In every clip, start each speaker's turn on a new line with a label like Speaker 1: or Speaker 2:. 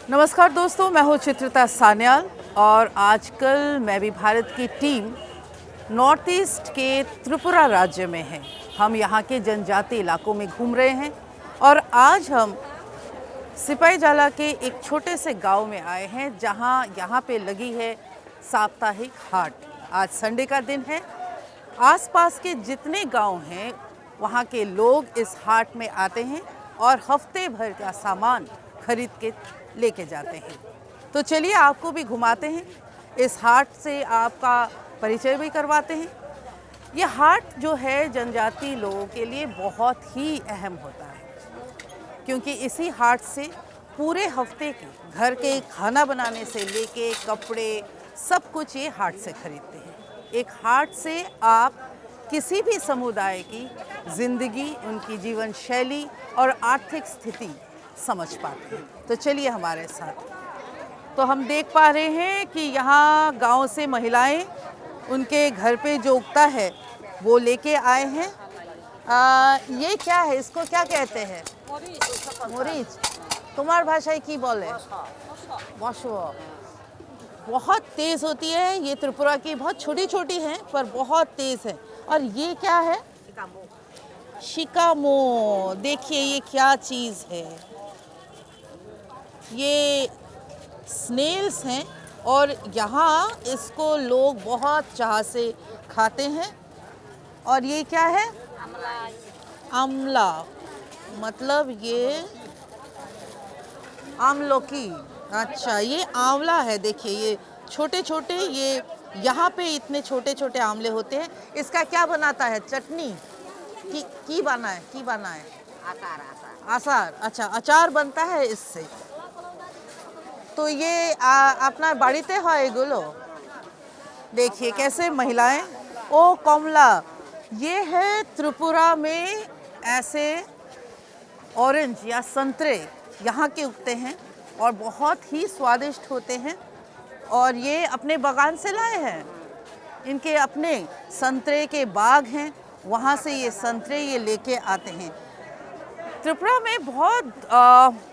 Speaker 1: नमस्कार दोस्तों, मैं हूँ चित्रिता सान्याल और आजकल मैं भी भारत की टीम नॉर्थ ईस्ट के त्रिपुरा राज्य में है। हम यहाँ के जनजातीय इलाकों में घूम रहे हैं और आज हम सिपाहीजाला के एक छोटे से गांव में आए हैं जहाँ यहाँ पे लगी है साप्ताहिक हाट। आज संडे का दिन है। आसपास के जितने गांव हैं वहाँ के लोग इस हाट में आते हैं और हफ्ते भर का सामान खरीद के लेके जाते हैं। तो चलिए आपको भी घुमाते हैं, इस हाट से आपका परिचय भी करवाते हैं। ये हाट जो है जनजातीय लोगों के लिए बहुत ही अहम होता है क्योंकि इसी हाट से पूरे हफ्ते के घर के खाना बनाने से लेके कपड़े सब कुछ ये हाट से खरीदते हैं। एक हाट से आप किसी भी समुदाय की ज़िंदगी, उनकी जीवन शैली और आर्थिक स्थिति समझ पाते हैं। तो चलिए हमारे साथ। तो हम देख पा रहे हैं कि यहाँ गांव से महिलाएं उनके घर पे जो उगता है वो लेके आए हैं। ये क्या है, इसको क्या कहते हैं? मोरीच। तुम्हार भाषा की बोले? बशुआ। बहुत तेज़ होती है ये त्रिपुरा की, बहुत छोटी छोटी हैं पर बहुत तेज़ है। और ये क्या है? शिकामो। देखिए ये क्या चीज़ है। ये स्नेल्स हैं और यहाँ इसको लोग बहुत चाह से खाते हैं। और ये क्या है? आमला। मतलब ये आमलौकी। अच्छा, ये आंवला है। देखिए ये छोटे छोटे, ये यहाँ पे इतने छोटे छोटे आंवले होते हैं। इसका क्या बनाता है? चटनी की बना है? आचार। अच्छा, अचार बनता है इससे। तो ये अपना बाड़ीते है एगुलो। देखिए कैसे महिलाएं। ओ कमला, ये है त्रिपुरा में ऐसे ऑरेंज या संतरे यहाँ के उगते हैं और बहुत ही स्वादिष्ट होते हैं। और ये अपने बागान से लाए हैं, इनके अपने संतरे के बाग हैं, वहाँ से ये संतरे ये लेके आते हैं। त्रिपुरा में बहुत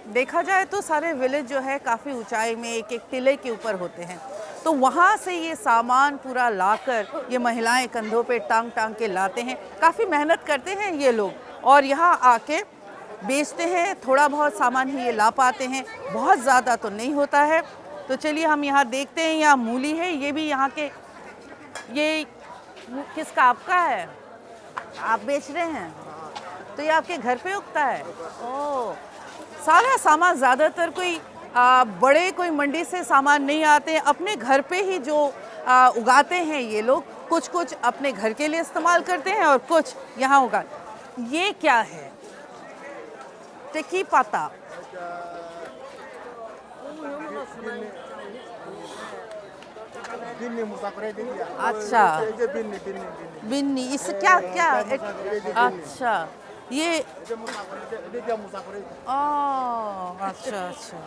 Speaker 1: देखा जाए तो सारे विलेज जो है काफ़ी ऊंचाई में एक एक टिले के ऊपर होते हैं। तो वहाँ से ये सामान पूरा लाकर ये महिलाएं कंधों पे टांग टांग के लाते हैं। काफ़ी मेहनत करते हैं ये लोग और यहाँ आके बेचते हैं। थोड़ा बहुत सामान ही ये ला पाते हैं, बहुत ज़्यादा तो नहीं होता है। तो चलिए हम यहाँ देखते हैं। यहाँ मूली है, ये भी यहाँ के, ये किसका? आपका है? आप बेच रहे हैं? तो ये आपके घर पे उगता है? ओह, सारा सामान ज़्यादातर कोई बड़े कोई मंडी से सामान नहीं आते हैं, अपने घर पे ही जो उगाते हैं ये लोग। कुछ कुछ अपने घर के लिए इस्तेमाल करते हैं और कुछ यहाँ उगा। ये क्या है? टेकी पाता। अच्छा, बिन्नी। इस क्या क्या अच्छा, ये अच्छा अच्छा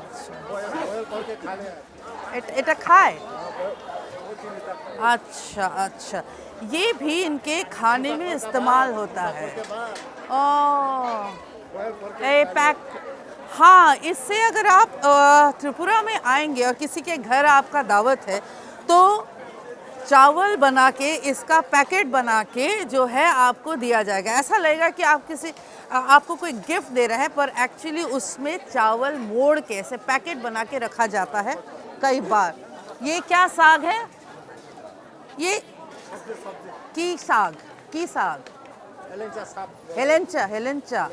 Speaker 1: अच्छा, এটা खाए। अच्छा अच्छा, ये भी इनके खाने में इस्तेमाल होता है। पैक। हाँ, इससे अगर आप त्रिपुरा में आएंगे और किसी के घर आपका दावत है तो चावल बना के, इसका पैकेट बना के जो है आपको दिया जाएगा। ऐसा लगेगा कि आप आपको कोई गिफ्ट दे रहा है, पर एक्चुअली उसमें चावल मोड़ के ऐसे पैकेट बना के रखा जाता है कई बार। ये क्या साग है? ये की साग हेलेंचा।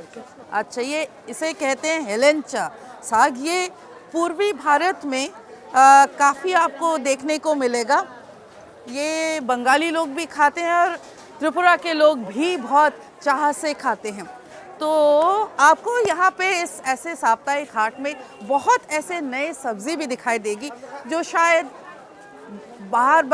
Speaker 1: अच्छा, ये इसे कहते हैं हेलेंचा साग। ये पूर्वी भारत में काफ़ी आपको देखने को मिलेगा। ये बंगाली लोग भी खाते हैं और त्रिपुरा के लोग भी बहुत चाह से खाते हैं। तो आपको यहाँ पे इस ऐसे साप्ताहिक हाट में बहुत ऐसे नए सब्ज़ी भी दिखाई देगी जो शायद बाहर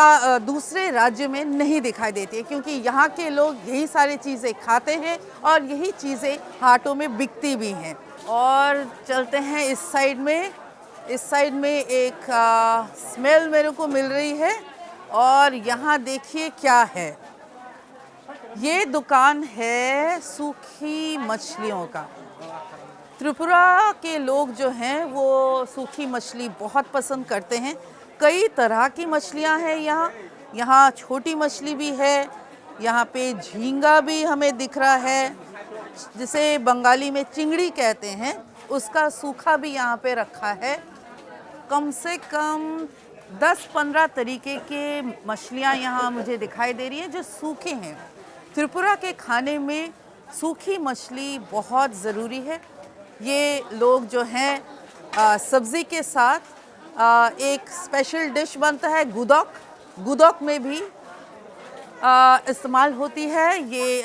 Speaker 1: दूसरे राज्य में नहीं दिखाई देती है, क्योंकि यहाँ के लोग यही सारी चीज़ें खाते हैं और यही चीज़ें हाटों में बिकती भी हैं। और चलते हैं इस साइड में। इस साइड में एक स्मेल मेरे को मिल रही है और यहाँ देखिए क्या है। ये दुकान है सूखी मछलियों का। त्रिपुरा के लोग जो हैं वो सूखी मछली बहुत पसंद करते हैं। कई तरह की मछलियां हैं यहाँ। यहाँ छोटी मछली भी है, यहाँ पे झींगा भी हमें दिख रहा है, जिसे बंगाली में चिंगड़ी कहते हैं, उसका सूखा भी यहाँ पे रखा है। कम से कम 10-15 तरीके के मछलियाँ यहाँ मुझे दिखाई दे रही हैं जो सूखे हैं। त्रिपुरा के खाने में सूखी मछली बहुत ज़रूरी है। ये लोग जो हैं सब्ज़ी के साथ एक स्पेशल डिश बनता है गुदौक। गुदौक में भी इस्तेमाल होती है ये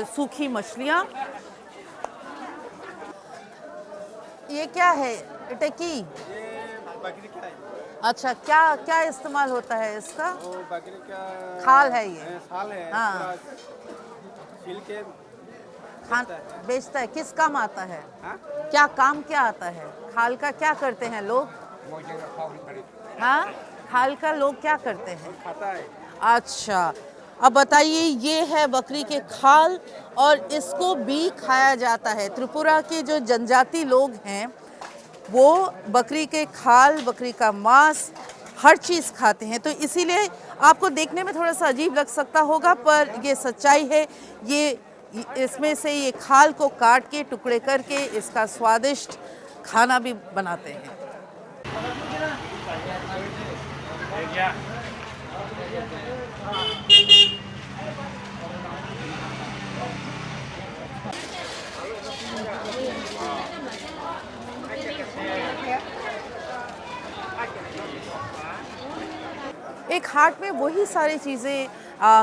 Speaker 1: सूखी मछलियाँ। ये क्या है? इटकी?
Speaker 2: बकरी का है।
Speaker 1: अच्छा, क्या क्या इस्तेमाल होता है इसका?
Speaker 2: वो बकरी का
Speaker 1: खाल है ये?
Speaker 2: साल है।
Speaker 1: हाँ।
Speaker 2: छील के
Speaker 1: खान बेचता है। किस काम आता है?
Speaker 2: हाँ?
Speaker 1: क्या काम क्या आता है? खाल का क्या करते हैं लोग? हाँ, खाल का लोग क्या करते हैं?
Speaker 2: खाता है।
Speaker 1: अच्छा, अब बताइए, ये है बकरी के खाल और इसको भी खाया जाता है। त्रिपुरा के जो जनजाति लोग हैं वो बकरी के खाल, बकरी का मांस, हर चीज़ खाते हैं। तो इसीलिए आपको देखने में थोड़ा सा अजीब लग सकता होगा, पर ये सच्चाई है। ये इसमें से ये खाल को काट के टुकड़े करके इसका स्वादिष्ट खाना भी बनाते हैं। एक हाट में वही सारी चीज़ें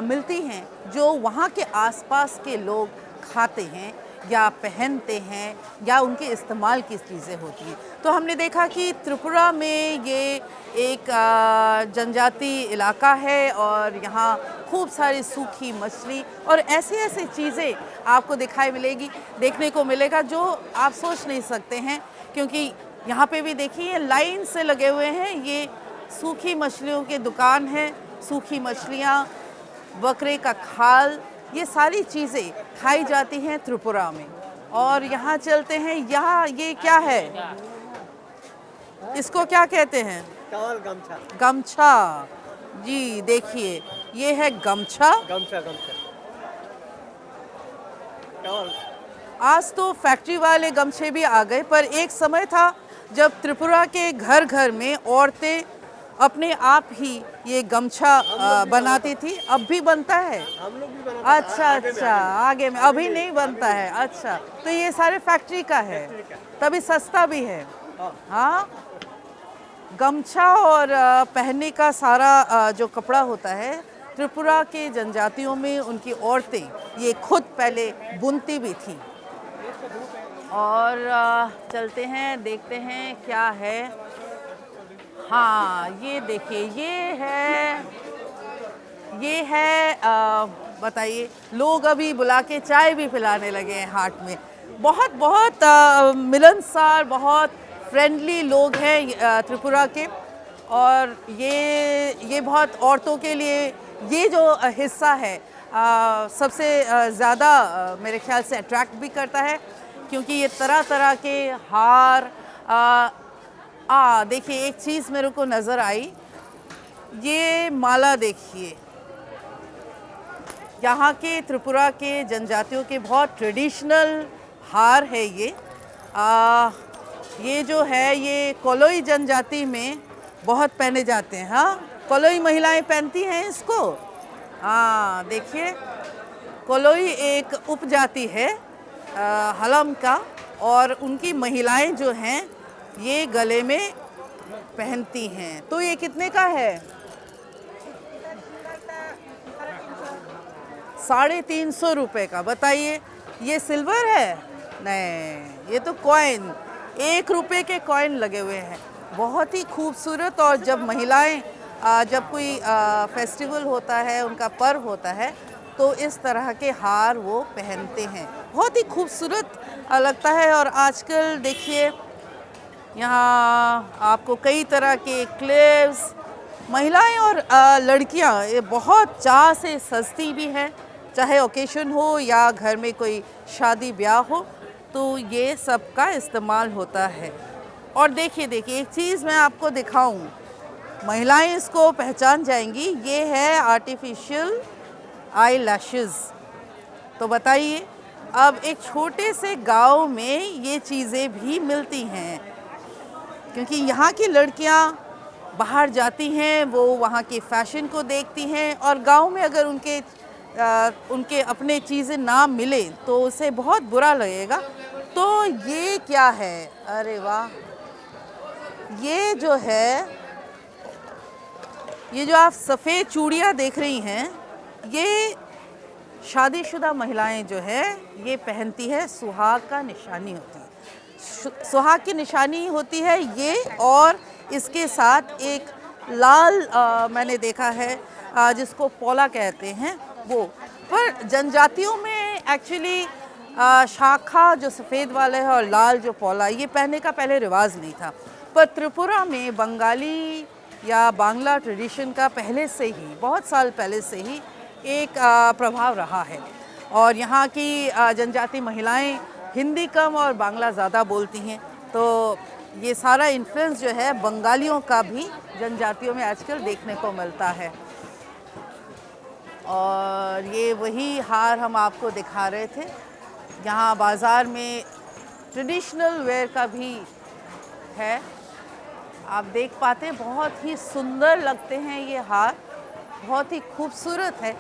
Speaker 1: मिलती हैं जो वहाँ के आसपास के लोग खाते हैं या पहनते हैं या उनके इस्तेमाल की चीज़ें होती हैं। तो हमने देखा कि त्रिपुरा में ये एक जनजाति इलाका है और यहाँ खूब सारी सूखी मछली और ऐसी ऐसी चीज़ें आपको देखने को मिलेगा जो आप सोच नहीं सकते हैं। क्योंकि यहाँ पे भी देखिए लाइन से लगे हुए हैं, ये सूखी मछलियों की दुकान है। सूखी मछलियाँ, बकरे का खाल, ये सारी चीज़ें खाई जाती हैं त्रिपुरा में। और यहाँ चलते हैं, यहाँ ये क्या है? इसको क्या कहते हैं?
Speaker 2: टॉवल, गमछा।
Speaker 1: गमछा। जी देखिए, ये है गमछा।
Speaker 2: गमछा गमछा टॉवल।
Speaker 1: आज तो फैक्ट्री वाले गमछे भी आ गए, पर एक समय था जब त्रिपुरा के घर घर में औरतें अपने आप ही ये गमछा बनाती थी। अब भी बनता है?
Speaker 2: हम लोग भी बनाते हैं।
Speaker 1: अच्छा, आगे में अभी नहीं बनता है। अच्छा, तो ये सारे फैक्ट्री का है, तभी सस्ता भी है। हाँ, गमछा और पहनने का सारा जो कपड़ा होता है, त्रिपुरा के जनजातियों में उनकी औरतें ये खुद पहले बुनती भी थी। और चलते हैं, देखते हैं क्या है। हाँ, ये देखिए, ये है बताइए, लोग अभी बुला के चाय भी पिलाने लगे हैं हाट में। बहुत बहुत मिलनसार, बहुत फ्रेंडली लोग हैं त्रिपुरा के। और ये बहुत औरतों के लिए ये जो हिस्सा है सबसे ज़्यादा मेरे ख्याल से अट्रैक्ट भी करता है, क्योंकि ये तरह तरह के हार देखिए, एक चीज़ मेरे को नज़र आई, ये माला देखिए। यहाँ के त्रिपुरा के जनजातियों के बहुत ट्रेडिशनल हार है ये जो है ये कोलोई जनजाति में बहुत पहने जाते हैं। हाँ, कोलोई महिलाएं पहनती हैं इसको। हाँ देखिए, कोलोई एक उपजाति है हलम का, और उनकी महिलाएं जो हैं ये गले में पहनती हैं। तो ये कितने का है? 350 रुपये का। बताइए, ये सिल्वर है? नहीं, ये तो कॉइन, 1 रुपये के कॉइन लगे हुए हैं। बहुत ही खूबसूरत। और जब महिलाएं जब कोई फेस्टिवल होता है, उनका पर्व होता है, तो इस तरह के हार वो पहनते हैं। बहुत ही खूबसूरत लगता है। और आजकल देखिए, यहाँ आपको कई तरह के क्लिप्स, महिलाएं और लड़कियाँ ये बहुत चाह से सजती भी हैं, चाहे ओकेशन हो या घर में कोई शादी ब्याह हो। तो ये सब का इस्तेमाल होता है। और देखिए देखिए, एक चीज़ मैं आपको दिखाऊं, महिलाएं इसको पहचान जाएंगी, ये है आर्टिफिशियल आई लैशेज़। तो बताइए, अब एक छोटे से गांव में ये चीज़ें भी मिलती हैं, क्योंकि यहाँ की लड़कियाँ बाहर जाती हैं, वो वहाँ के फैशन को देखती हैं, और गांव में अगर उनके अपने चीज़ें ना मिले तो उसे बहुत बुरा लगेगा। तो ये क्या है? अरे वाह, ये जो है, ये जो आप सफ़ेद चूड़ियाँ देख रही हैं, ये शादीशुदा महिलाएं जो है ये पहनती है, सुहाग का निशानी होती है, सुहाग की निशानी होती है ये। और इसके साथ एक लाल मैंने देखा है जिसको पौला कहते हैं वो। पर जनजातियों में एक्चुअली शाखा जो सफ़ेद वाला है और लाल जो पौला, ये पहनने का पहले रिवाज नहीं था। पर त्रिपुरा में बंगाली या बांग्ला ट्रेडिशन का पहले से ही, बहुत साल पहले से ही एक प्रभाव रहा है। और यहाँ की जनजाति महिलाएं हिंदी कम और बांग्ला ज़्यादा बोलती हैं, तो ये सारा इन्फ्लुएंस जो है बंगालियों का भी जनजातियों में आजकल देखने को मिलता है। और ये वही हार हम आपको दिखा रहे थे। यहाँ बाज़ार में ट्रेडिशनल वेयर का भी है, आप देख पाते हैं, बहुत ही सुंदर लगते हैं ये हार, बहुत ही खूबसूरत है।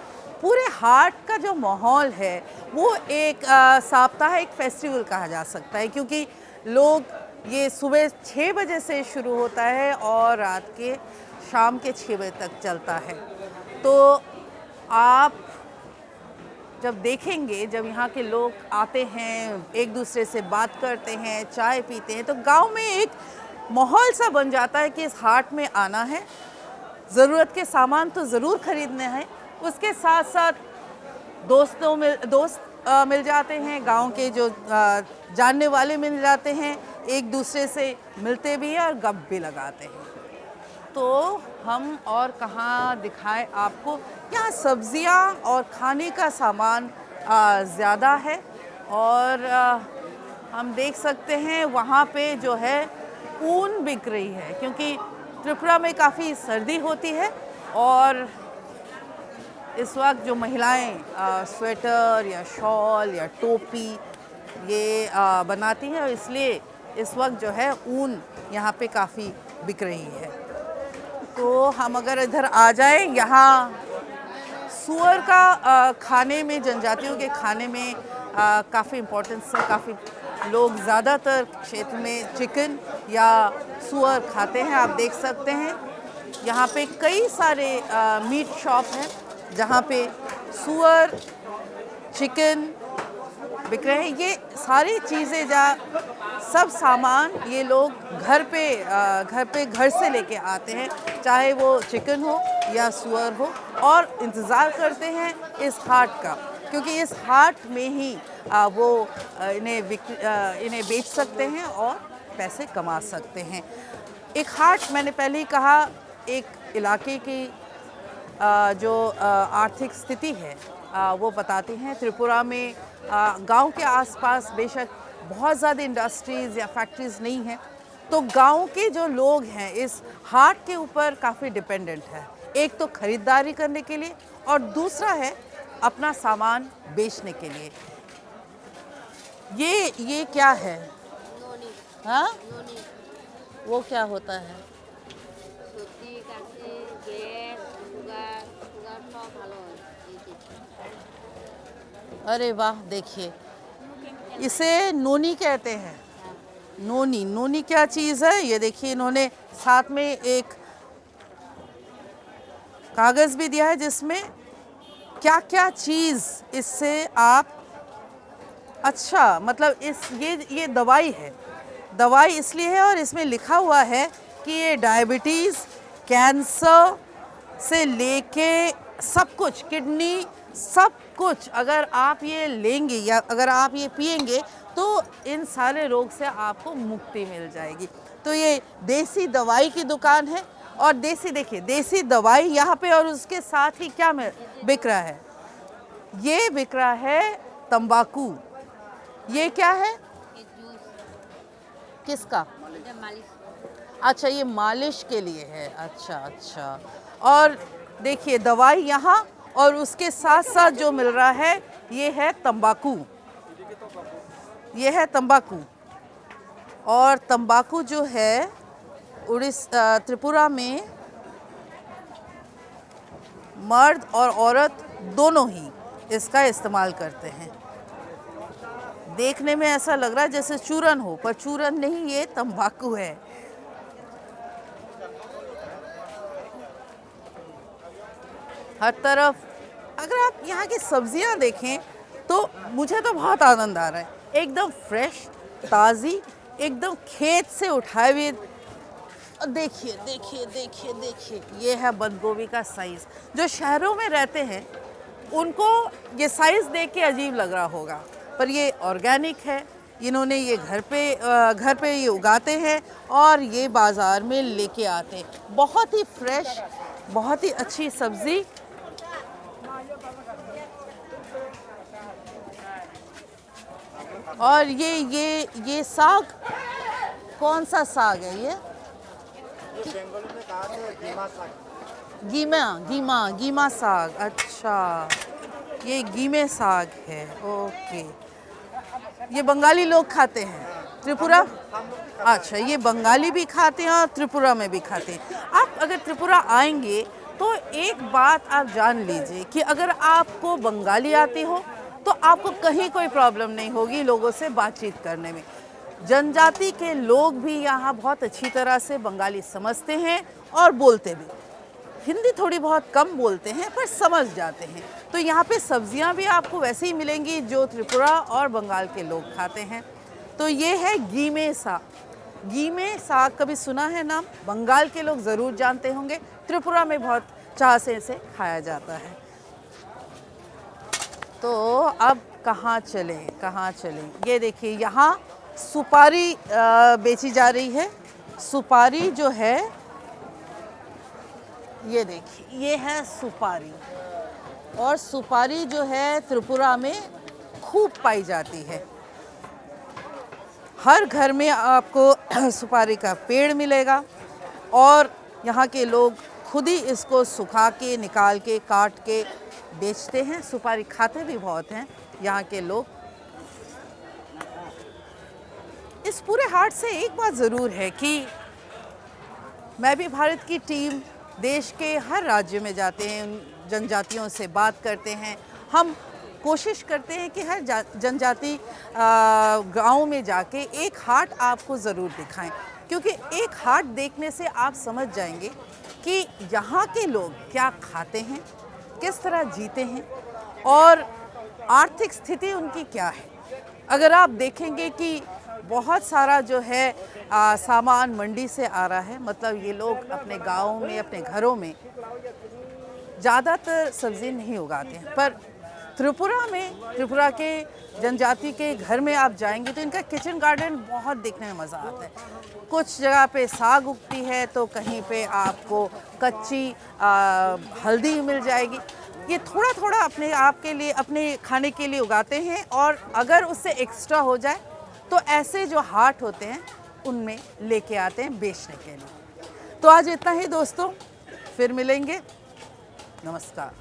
Speaker 1: पूरे हाट का जो माहौल है वो एक साप्ताहिक फेस्टिवल कहा जा सकता है, क्योंकि लोग, ये सुबह 6 बजे से शुरू होता है और रात के शाम के 6 बजे तक चलता है। तो आप जब देखेंगे, जब यहाँ के लोग आते हैं, एक दूसरे से बात करते हैं, चाय पीते हैं, तो गांव में एक माहौल सा बन जाता है कि इस हाट में आना है, ज़रूरत के सामान तो ज़रूर ख़रीदने हैं, उसके साथ साथ दोस्त मिल जाते हैं, गांव के जो जानने वाले मिल जाते हैं, एक दूसरे से मिलते भी हैं और गप भी लगाते हैं। तो हम और कहाँ दिखाएं आपको, यहाँ सब्जियां और खाने का सामान ज़्यादा है। और हम देख सकते हैं वहाँ पे जो है ऊन बिक रही है, क्योंकि त्रिपुरा में काफ़ी सर्दी होती है और इस वक्त जो महिलाएं स्वेटर या शॉल या टोपी ये बनाती हैं, और इसलिए इस वक्त जो है ऊन यहाँ पे काफ़ी बिक रही है। तो हम अगर इधर आ जाए, यहाँ सुअर का खाने में, जनजातियों के खाने में काफ़ी इम्पोर्टेंस है। काफ़ी लोग ज़्यादातर क्षेत्र में चिकन या सुअर खाते हैं। आप देख सकते हैं यहाँ पे कई सारे मीट शॉप हैं जहाँ पे सुअर, चिकन बिक रहे हैं। ये सारी चीज़ें सब सामान ये लोग घर से लेके आते हैं, चाहे वो चिकन हो या सुअर हो, और इंतज़ार करते हैं इस हाट का, क्योंकि इस हाट में ही वो इन्हें बेच सकते हैं और पैसे कमा सकते हैं। एक हाट, मैंने पहले ही कहा, एक इलाके की जो आर्थिक स्थिति है वो बताती हैं। त्रिपुरा में गांव के आसपास बेशक बहुत ज़्यादा इंडस्ट्रीज़ या फैक्ट्रीज़ नहीं हैं, तो गांव के जो लोग हैं इस हाट के ऊपर काफ़ी डिपेंडेंट है। एक तो ख़रीदारी करने के लिए और दूसरा है अपना सामान बेचने के लिए। ये क्या है? हाँ, वो क्या होता है? अरे वाह, देखिए, इसे नोनी कहते हैं। नोनी क्या चीज़ है? ये देखिए, इन्होंने साथ में एक कागज़ भी दिया है जिसमें क्या क्या चीज़ इससे आप, अच्छा, मतलब ये दवाई है। दवाई इसलिए है और इसमें लिखा हुआ है कि ये डायबिटीज़, कैंसर से लेके सब कुछ, किडनी, सब कुछ, अगर आप ये लेंगे या अगर आप ये पिएंगे तो इन सारे रोग से आपको मुक्ति मिल जाएगी। तो ये देसी दवाई की दुकान है। और देखिए, देसी दवाई यहाँ पे, और उसके साथ ही क्या बिक रहा है? ये बिक रहा है तंबाकू। ये क्या है? किसका?
Speaker 3: इधर मालिश।
Speaker 1: अच्छा, ये मालिश के लिए है। अच्छा अच्छा। और देखिए दवाई यहाँ, और उसके साथ साथ जो मिल रहा है ये है तंबाकू। ये है तंबाकू। और तंबाकू जो है त्रिपुरा में मर्द और औरत दोनों ही इसका इस्तेमाल करते हैं। देखने में ऐसा लग रहा है जैसे चूरन हो, पर चूरन नहीं, ये तंबाकू है। हर तरफ अगर आप यहाँ की सब्जियाँ देखें तो मुझे तो बहुत आनंद आ रहा है। एकदम फ्रेश, ताज़ी, एकदम खेत से उठाए हुए। देखिए देखिए देखिए देखिए, ये है बंद गोभी का साइज़। जो शहरों में रहते हैं उनको ये साइज़ देख के अजीब लग रहा होगा, पर ये ऑर्गेनिक है। इन्होंने ये घर पे ये उगाते हैं और ये बाज़ार में लेके आते हैं। बहुत ही फ्रेश, बहुत ही अच्छी सब्ज़ी। और ये साग, कौन सा साग है ये?
Speaker 2: बंगाली में कहा है गीमा साग।
Speaker 1: गीमा साग। अच्छा, ये गीमे साग है। ओके, ये बंगाली लोग खाते हैं त्रिपुरा? अच्छा, ये बंगाली भी खाते हैं और त्रिपुरा में भी खाते हैं। आप अगर त्रिपुरा आएंगे तो एक बात आप जान लीजिए कि अगर आपको बंगाली आती हो तो आपको कहीं कोई प्रॉब्लम नहीं होगी लोगों से बातचीत करने में। जनजाति के लोग भी यहाँ बहुत अच्छी तरह से बंगाली समझते हैं और बोलते भी। हिंदी थोड़ी बहुत कम बोलते हैं पर समझ जाते हैं। तो यहाँ पे सब्जियाँ भी आपको वैसे ही मिलेंगी जो त्रिपुरा और बंगाल के लोग खाते हैं। तो ये है गीमे साग। गीमे साग कभी सुना है नाम? बंगाल के लोग ज़रूर जानते होंगे। त्रिपुरा में बहुत चाह से इसे खाया जाता है। तो अब कहाँ चलें? ये देखिए, यहाँ सुपारी बेची जा रही है। सुपारी जो है, ये देखिए, ये है सुपारी। और सुपारी जो है त्रिपुरा में खूब पाई जाती है। हर घर में आपको सुपारी का पेड़ मिलेगा और यहाँ के लोग खुद ही इसको सुखा के, निकाल के, काट के बेचते हैं। सुपारी खाते भी बहुत हैं यहाँ के लोग। इस पूरे हाट से एक बात ज़रूर है कि मैं भी भारत की टीम देश के हर राज्य में जाते हैं, उन जनजातियों से बात करते हैं। हम कोशिश करते हैं कि हर जनजाति गांव में जाके एक हाट आपको ज़रूर दिखाएं, क्योंकि एक हाट देखने से आप समझ जाएंगे कि यहाँ के लोग क्या खाते हैं, किस तरह जीते हैं और आर्थिक स्थिति उनकी क्या है। अगर आप देखेंगे कि बहुत सारा जो है सामान मंडी से आ रहा है, मतलब ये लोग अपने गाँव में, अपने घरों में ज़्यादातर सब्ज़ी नहीं उगाते हैं। पर त्रिपुरा के जनजाति के घर में आप जाएंगे तो इनका किचन गार्डन बहुत देखने में मज़ा आता है। कुछ जगह पे साग उगती है तो कहीं पे आपको कच्ची हल्दी मिल जाएगी। ये थोड़ा थोड़ा अपने आप के लिए, अपने खाने के लिए उगाते हैं और अगर उससे एक्स्ट्रा हो जाए तो ऐसे जो हाट होते हैं उनमें लेके आते हैं बेचने के लिए। तो आज इतना ही दोस्तों, फिर मिलेंगे। नमस्कार।